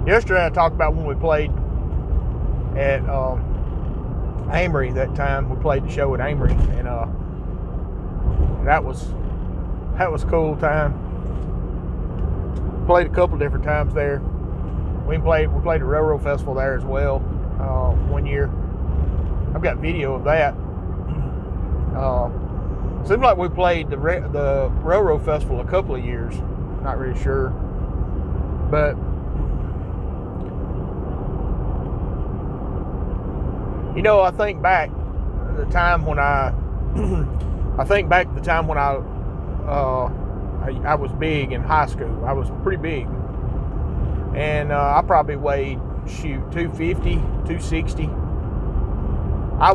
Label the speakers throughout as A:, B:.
A: Yesterday I talked about when we played at Amory that time. We played the show at Amory, and that was a cool time. Played a couple different times there. We played the Railroad Festival there as well one year. I've got video of that. Seems like we played the Railroad Festival a couple of years. Not really sure, but I think back the time when I was big in high school. I was pretty big, and I probably weighed 250, 260. I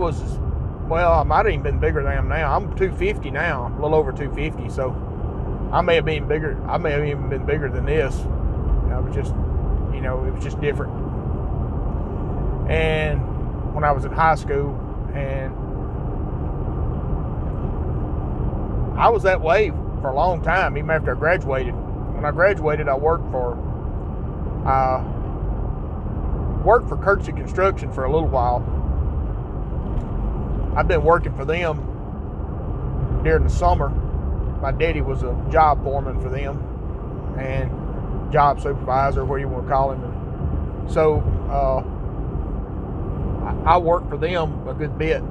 A: might have even been bigger than I am now. I'm 250 now, a little over 250. So I may have been bigger. I may have even been bigger than this. I was just, it was just different. And when I was in high school, and I was that way for a long time, even after I graduated. When I graduated, I worked for Kirksey Construction for a little while. I've been working for them during the summer. My daddy was a job foreman for them, and job supervisor, what you want to call him. And so I worked for them a good bit,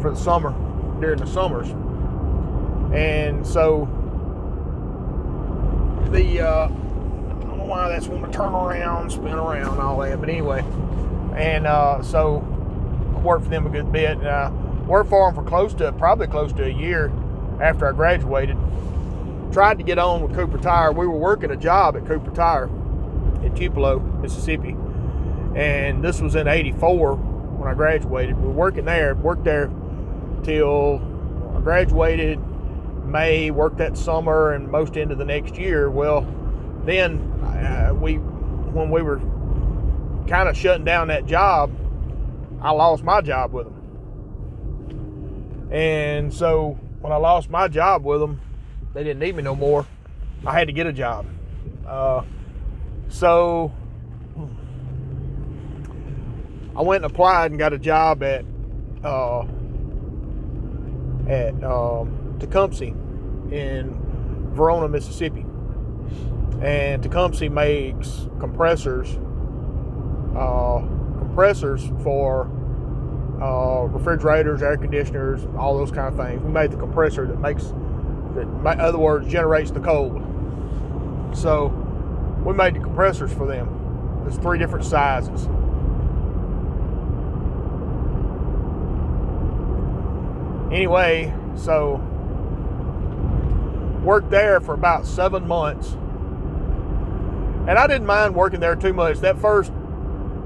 A: for the summer, during the summers. And so I don't know why that's when we turn around, spin around, all that. But anyway, and so I worked for them a good bit. And I worked for them for probably close to a year after I graduated. Tried to get on with Cooper Tire. We were working a job at Cooper Tire in Tupelo, Mississippi. And this was in '84 when I graduated. We were worked there till I graduated May, worked that summer and most into the next year. Well, then when we were kind of shutting down that job, I lost my job with them. And so when I lost my job with them, they didn't need me no more. I had to get a job. So I went and applied and got a job at Tecumseh in Verona, Mississippi. And Tecumseh makes compressors for refrigerators, air conditioners, all those kind of things. We made the compressor that in other words, generates the cold. So we made the compressors for them. There's 3 different sizes. Anyway, so worked there for about 7 months. And I didn't mind working there too much. The first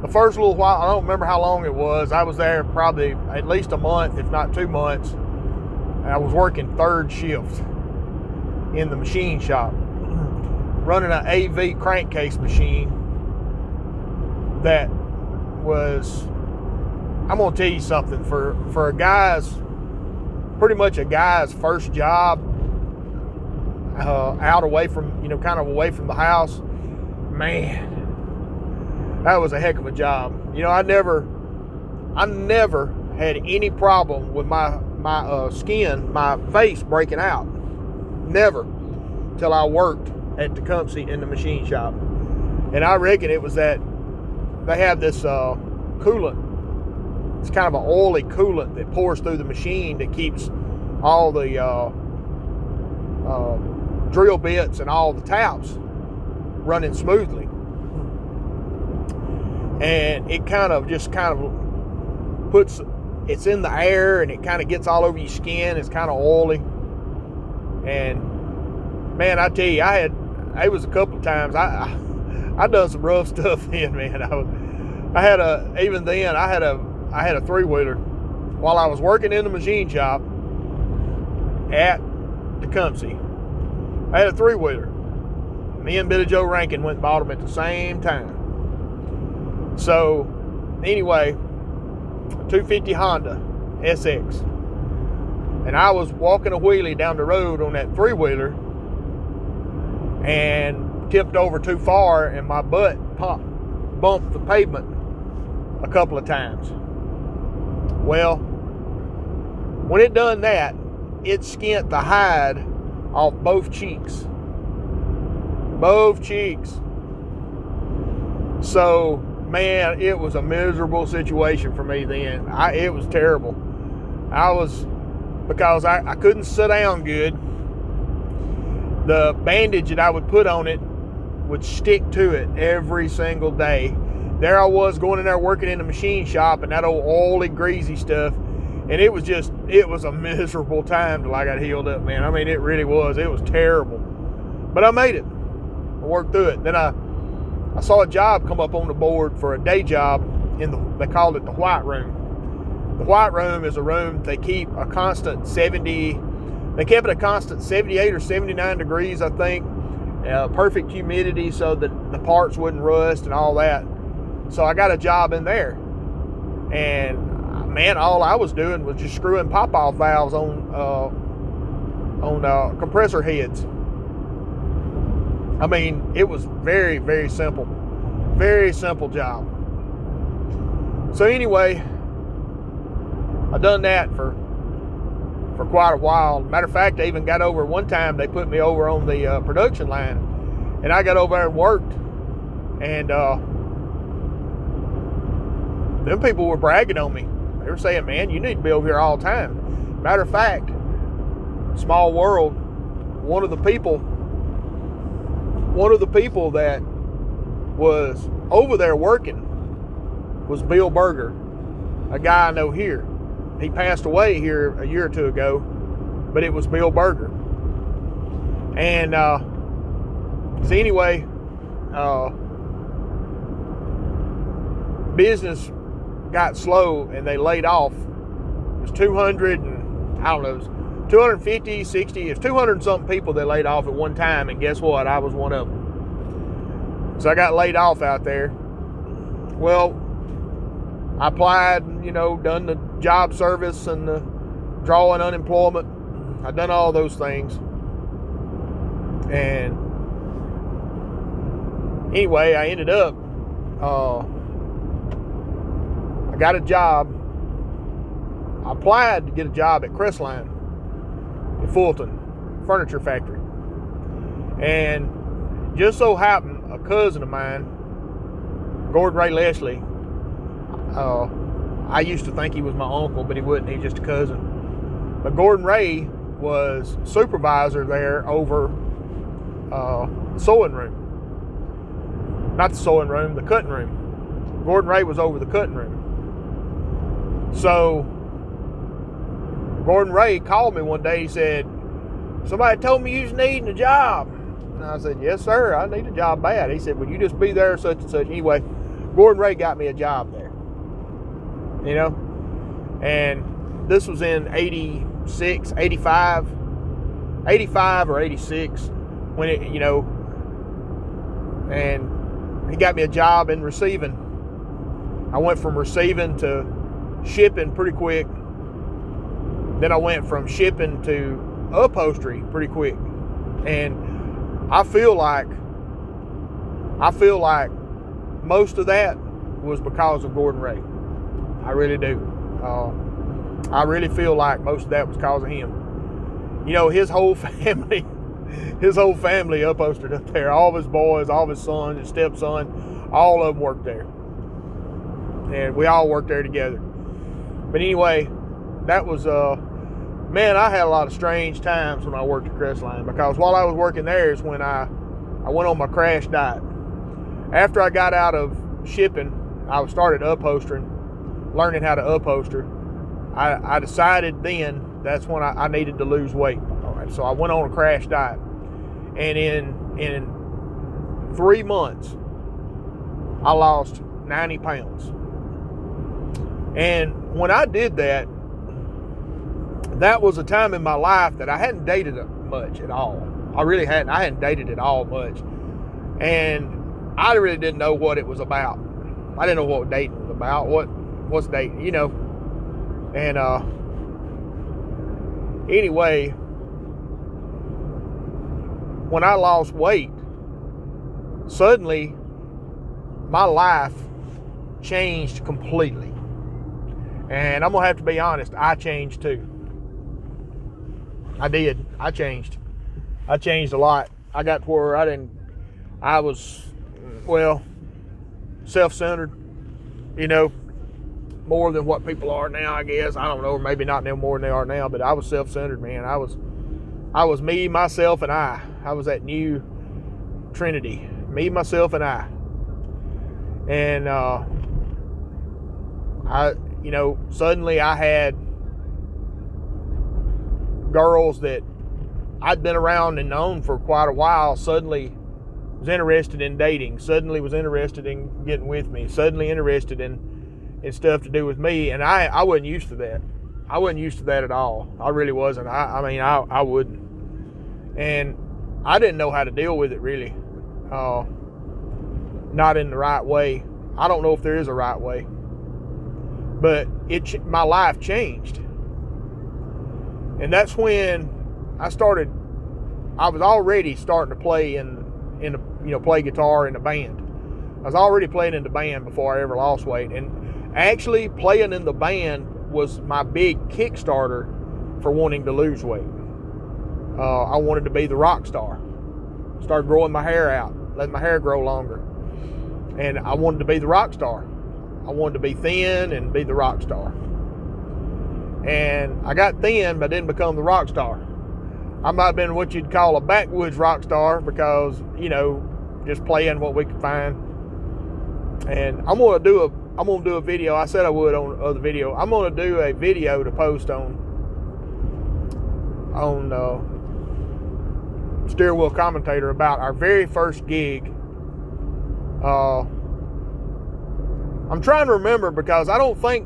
A: little while, I don't remember how long it was. I was there probably at least a month, if not 2 months. And I was working third shift in the machine shop, running an AV crankcase machine that was, I'm going to tell you something, for pretty much a guy's first job, out away from, kind of away from the house, man, that was a heck of a job. I never had any problem with my skin, my face breaking out. Never, till I worked at Tecumseh in the machine shop. And I reckon it was that they have this coolant. It's kind of an oily coolant that pours through the machine that keeps all the drill bits and all the taps running smoothly. And it puts, it's in the air and it kind of gets all over your skin. It's kind of oily. And man, I tell you, it was a couple of times I done some rough stuff then, man. I had a 3-wheeler while I was working in the machine shop at Tecumseh. I had a 3-wheeler. Me and Billy Joe Rankin went and bought them at the same time. So anyway, a 250 Honda SX. And I was walking a wheelie down the road on that 3-wheeler, and tipped over too far and my butt bumped the pavement a couple of times. Well, when it done that, it skint the hide off both cheeks. Both cheeks. So, man, it was a miserable situation for me then. It was terrible. Because I couldn't sit down good. The bandage that I would put on it would stick to it every single day. There I was going in there working in the machine shop and that old oily, greasy stuff. And it was a miserable time till I got healed up, man. I mean, it really was. It was terrible. But I made it. I worked through it. Then I saw a job come up on the board for a day job they called it the white room. The white room is a room they keep a constant 78 or 79 degrees, I think. Perfect humidity so that the parts wouldn't rust and all that. So I got a job in there. And man, all I was doing was just screwing pop-off valves on compressor heads. I mean, it was very, very simple. Very simple job. So anyway, I done that for quite a while. Matter of fact, I even got over one time, they put me over on the production line. And I got over there and worked. And them people were bragging on me. They were saying, man, you need to be over here all the time. Matter of fact, small world, one of the people that was over there working was Bill Berger, a guy I know here. He passed away here a year or two ago, but it was Bill Berger. And so anyway, business got slow and they laid off. It was 250, 60, it's 200 and something people they laid off at one time, and guess what? I was one of them. So I got laid off out there. Well, I applied, done the job service and the drawing unemployment. I done all those things. And anyway, I ended up, I got a job. I applied to get a job at Crestline in Fulton, furniture factory. And just so happened, a cousin of mine, Gordon Ray Leslie, I used to think he was my uncle, but he wasn't. He's just a cousin. But Gordon Ray was supervisor there over the sewing room. Not the sewing room, the cutting room. Gordon Ray was over the cutting room. So Gordon Ray called me one day. He said, somebody told me you was needing a job. And I said, yes, sir, I need a job bad. He said, well, you just be there, such and such. Anyway, Gordon Ray got me a job there. And this was in 86, 85 or 86 when it, and he got me a job in receiving. I went from receiving to shipping pretty quick. Then I went from shipping to upholstery pretty quick. And I feel like most of that was because of Gordon Ray. I really do. I really feel like most of that was because of him. His whole family upholstered up there. All of his boys, all of his sons, his stepson, all of them worked there. And we all worked there together. But anyway, that was, man, I had a lot of strange times when I worked at Crestline, because while I was working there is when I went on my crash diet. After I got out of shipping, I started upholstering, learning how to upholster. I decided then that's when I needed to lose weight. All right, so I went on a crash diet. And in 3 months, I lost 90 pounds. And when I did that, that was a time in my life that I hadn't dated much at all. I really hadn't. I hadn't dated at all much. And I really didn't know what it was about. I didn't know what dating was about. What's dating, And anyway, when I lost weight, suddenly my life changed completely. And I'm gonna have to be honest, I changed too. I did. I changed a lot. I got to where I was, well, self-centered, you know, more than what people are now, I guess. I don't know, maybe not no more than they are now, but I was self-centered, man. I was me, myself, and I. I was that new Trinity. Me, myself, and I. And suddenly I had girls that I'd been around and known for quite a while, suddenly was interested in dating, suddenly was interested in getting with me, suddenly interested in stuff to do with me. And I wasn't used to that. I wasn't used to that at all. I really wasn't. I wouldn't. And I didn't know how to deal with it, really. Not in the right way. I don't know if there is a right way. But my life changed. And that's when I was already starting to play play guitar in a band. I was already playing in the band before I ever lost weight. And actually playing in the band was my big Kickstarter for wanting to lose weight. I wanted to be the rock star. Started growing my hair out, letting my hair grow longer. And I wanted to be the rock star. I wanted to be thin and be the rock star. And I got thin, but didn't become the rock star. I might have been what you'd call a backwoods rock star because, just playing what we could find. And I'm gonna do a video. I said I would on other video. I'm gonna do a video to post on Steering Wheel Commentator about our very first gig. I'm trying to remember because I don't think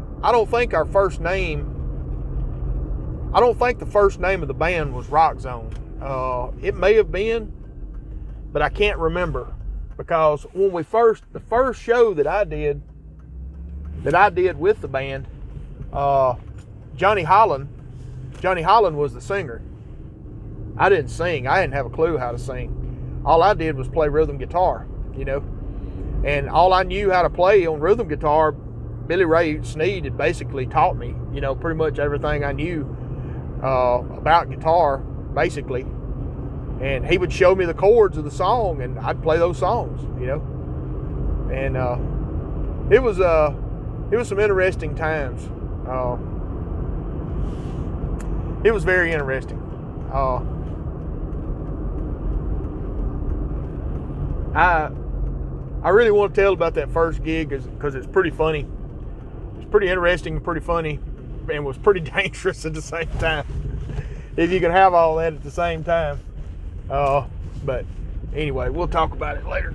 A: our first name. I don't think the first name of the band was Rock Zone. It may have been, but I can't remember because when the first show that I did with the band, Johnny Holland was the singer. I didn't sing. I didn't have a clue how to sing. All I did was play rhythm guitar, and all I knew how to play on rhythm guitar, Billy Ray Sneed had basically taught me, pretty much everything I knew about guitar, basically. And he would show me the chords of the song, and I'd play those songs, And it was some interesting times. It was very interesting. I really want to tell about that first gig because it's pretty funny. It's pretty interesting and pretty funny, and was pretty dangerous at the same time. If you can have all that at the same time. But anyway, we'll talk about it later.